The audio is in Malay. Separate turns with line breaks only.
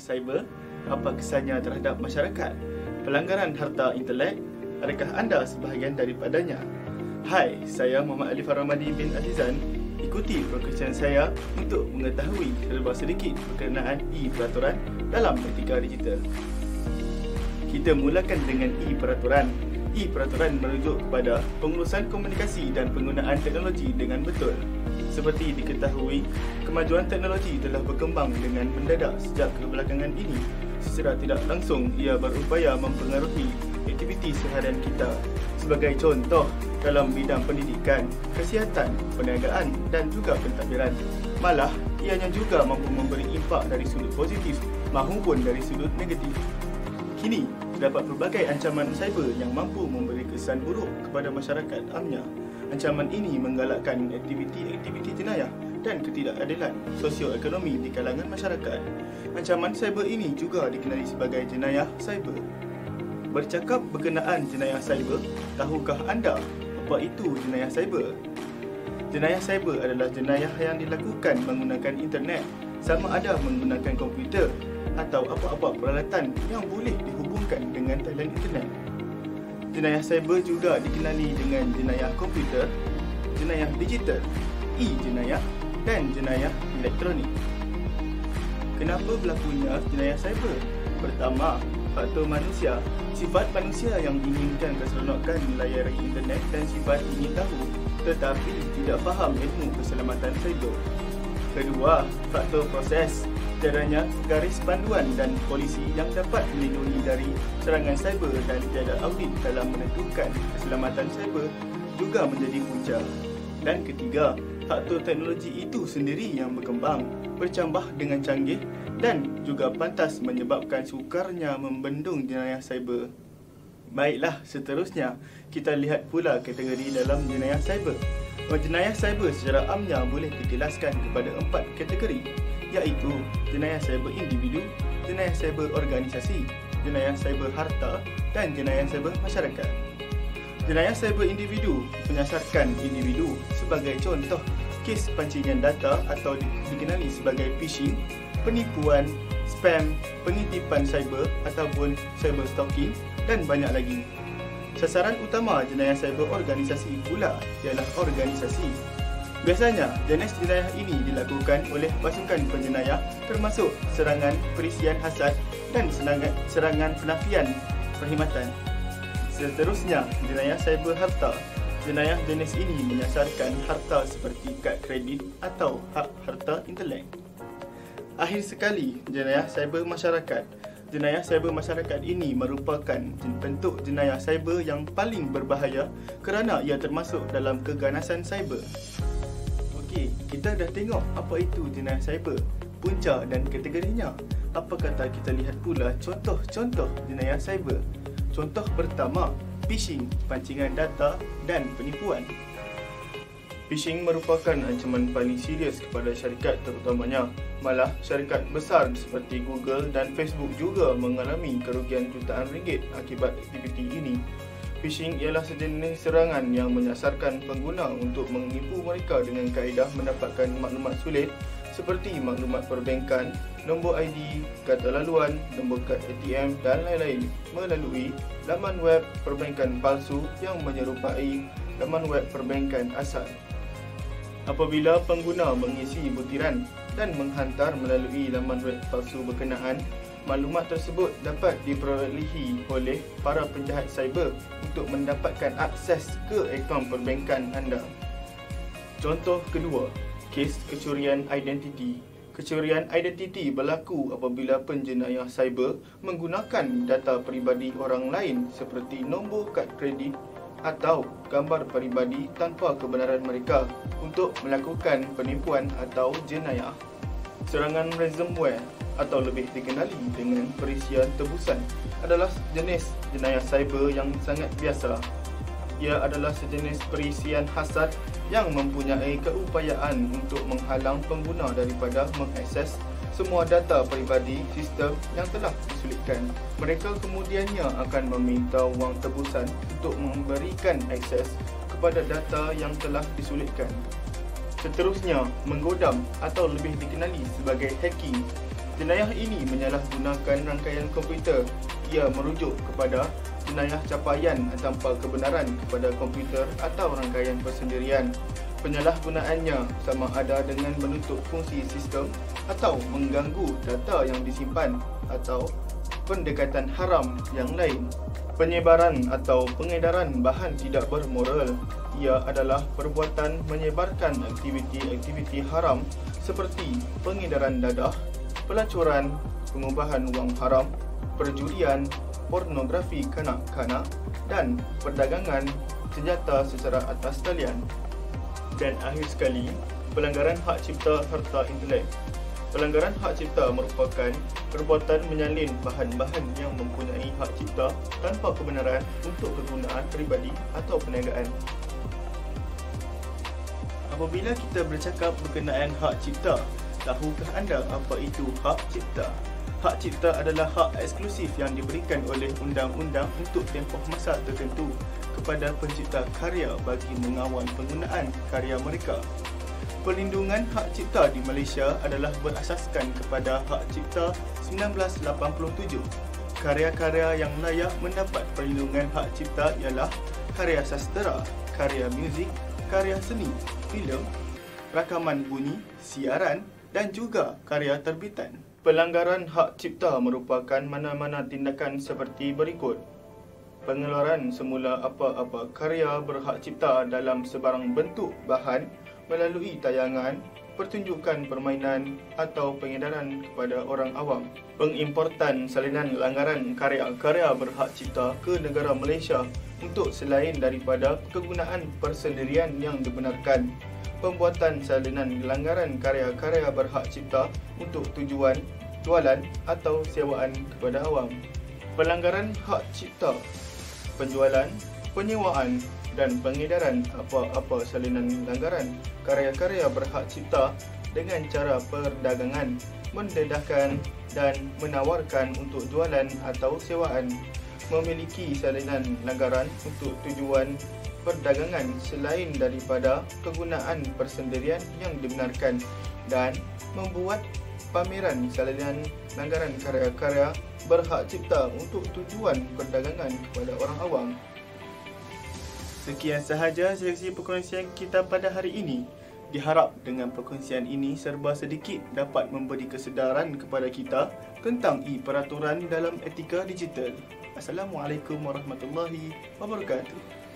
cyber? Apa kesannya terhadap masyarakat? Pelanggaran harta intelek, adakah anda sebahagian daripadanya? Hai, saya Muhammad Ali Faramadi bin Azizan. Ikuti perkongsian saya untuk mengetahui serba sedikit berkenaan e-peraturan dalam etika digital. Kita mulakan dengan e-peraturan. E-peraturan merujuk kepada pengurusan komunikasi dan penggunaan teknologi dengan betul. Seperti diketahui, kemajuan teknologi telah berkembang dengan mendadak sejak kebelakangan ini. Secara tidak langsung, ia berupaya mempengaruhi aktiviti seharian kita. Sebagai contoh, dalam bidang pendidikan, kesihatan, perniagaan dan juga pentadbiran. Malah, ianya juga mampu memberi impak dari sudut positif maupun dari sudut negatif. Kini, terdapat pelbagai ancaman cyber yang mampu memberi kesan buruk kepada masyarakat amnya. Ancaman ini menggalakkan aktiviti-aktiviti jenayah dan ketidakadilan sosioekonomi di kalangan masyarakat. Ancaman cyber ini juga dikenali sebagai jenayah cyber. Bercakap berkenaan jenayah cyber, tahukah anda apa itu jenayah cyber? Jenayah cyber adalah jenayah yang dilakukan menggunakan internet, sama ada menggunakan komputer atau apa-apa peralatan yang boleh dihubungkan dengan talian internet. Jenayah cyber juga dikenali dengan jenayah komputer, jenayah digital, e-jenayah dan jenayah elektronik. Kenapa berlakunya jenayah cyber? Pertama, faktor manusia. Sifat manusia yang inginkan keseronokan melayari internet dan sifat ingin tahu tetapi tidak faham ilmu keselamatan cyber. Kedua, faktor proses. Tiadanya garis panduan dan polisi yang dapat melindungi dari serangan cyber dan tiada audit dalam menentukan keselamatan cyber juga menjadi punca. Dan ketiga, faktor teknologi itu sendiri yang berkembang, bercambah dengan canggih dan juga pantas menyebabkan sukarnya membendung jenayah cyber. Baiklah, seterusnya kita lihat pula kategori dalam jenayah cyber. Jenayah cyber secara amnya boleh dikelaskan kepada 4 kategori, iaitu jenayah cyber individu, jenayah cyber organisasi, jenayah cyber harta dan jenayah cyber masyarakat. Jenayah cyber individu menyasarkan individu, sebagai contoh kes pancingan data atau dikenali sebagai phishing, penipuan, spam, pengitipan cyber ataupun cyber stalking dan banyak lagi. Sasaran utama jenayah cyber organisasi pula ialah organisasi. Biasanya, jenis jenayah ini dilakukan oleh pasukan penjenayah termasuk serangan perisian hasad dan serangan penafian perkhidmatan. Seterusnya, jenayah cyber harta. Jenayah jenis ini menyasarkan harta seperti kad kredit atau hak harta intelek. Akhir sekali, jenayah cyber masyarakat. Jenayah cyber masyarakat ini merupakan bentuk jenayah cyber yang paling berbahaya kerana ia termasuk dalam keganasan cyber. Okey, kita dah tengok apa itu jenayah cyber, punca dan kategorinya. Apa kata kita lihat pula contoh-contoh jenayah cyber. Contoh pertama, phishing, pancingan data dan penipuan. Phishing merupakan ancaman paling serius kepada syarikat terutamanya. Malah, syarikat besar seperti Google dan Facebook juga mengalami kerugian jutaan ringgit akibat aktiviti ini. Phishing ialah sejenis serangan yang menyasarkan pengguna untuk menipu mereka dengan kaedah mendapatkan maklumat sulit seperti maklumat perbankan, nombor ID, kata laluan, nombor kad ATM dan lain-lain melalui laman web perbankan palsu yang menyerupai laman web perbankan asal. Apabila pengguna mengisi butiran dan menghantar melalui laman web palsu berkenaan, maklumat tersebut dapat diperolehi oleh para penjahat cyber untuk mendapatkan akses ke akaun perbankan anda. Contoh kedua, kes kecurian identiti. Kecurian identiti berlaku apabila penjenayah cyber menggunakan data peribadi orang lain seperti nombor kad kredit atau gambar peribadi tanpa kebenaran mereka untuk melakukan penipuan atau jenayah. Serangan ransomware atau lebih dikenali dengan perisian tebusan adalah jenis jenayah cyber yang sangat biasa. Ia adalah sejenis perisian hasad yang mempunyai keupayaan untuk menghalang pengguna daripada mengakses semua data peribadi sistem yang telah disulitkan. Mereka kemudiannya akan meminta wang tebusan untuk memberikan akses kepada data yang telah disulitkan. Seterusnya, menggodam atau lebih dikenali sebagai hacking Jenayah ini menyalahgunakan rangkaian komputer. Ia merujuk kepada jenayah capaian tanpa kebenaran kepada komputer atau rangkaian persendirian. Penyalahgunaannya sama ada dengan menutup fungsi sistem atau mengganggu data yang disimpan atau pendekatan haram yang lain. Penyebaran atau pengedaran bahan tidak bermoral. Ia adalah perbuatan menyebarkan aktiviti-aktiviti haram seperti pengedaran dadah, pelacuran, pengubahan wang haram, perjudian, pornografi kanak-kanak dan perdagangan senjata secara atas talian. Dan akhir sekali, pelanggaran hak cipta serta intelek. Pelanggaran hak cipta merupakan perbuatan menyalin bahan-bahan yang mempunyai hak cipta tanpa kebenaran untuk kegunaan peribadi atau perniagaan. Apabila kita bercakap berkenaan hak cipta, tahukah anda apa itu hak cipta? Hak cipta adalah hak eksklusif yang diberikan oleh undang-undang untuk tempoh masa tertentu kepada pencipta karya bagi mengawal penggunaan karya mereka. Perlindungan hak cipta di Malaysia adalah berasaskan kepada Hak Cipta 1987. Karya-karya yang layak mendapat perlindungan hak cipta ialah karya sastera, karya muzik, karya seni, filem, rakaman bunyi, siaran dan juga karya terbitan. Pelanggaran hak cipta merupakan mana-mana tindakan seperti berikut. Pengeluaran semula apa-apa karya berhak cipta dalam sebarang bentuk bahan melalui tayangan, pertunjukan permainan atau pengedaran kepada orang awam. Pengimportan salinan langgaran karya-karya berhak cipta ke negara Malaysia untuk selain daripada kegunaan persendirian yang dibenarkan. Pembuatan salinan langgaran karya-karya berhak cipta untuk tujuan jualan atau sewaan kepada awam. Pelanggaran hak cipta, penjualan, penyewaan dan pengedaran apa-apa salinan langgaran karya-karya berhak cipta dengan cara perdagangan, mendedahkan dan menawarkan untuk jualan atau sewaan, memiliki salinan langgaran untuk tujuan perdagangan selain daripada kegunaan persendirian yang dibenarkan, dan membuat pameran salinan langgaran karya-karya berhak cipta untuk tujuan perdagangan kepada orang awam. Sekian sahaja sesi perkongsian kita pada hari ini. Diharap dengan perkongsian ini serba sedikit dapat memberi kesedaran kepada kita tentang peraturan dalam etika digital. Assalamualaikum warahmatullahi wabarakatuh.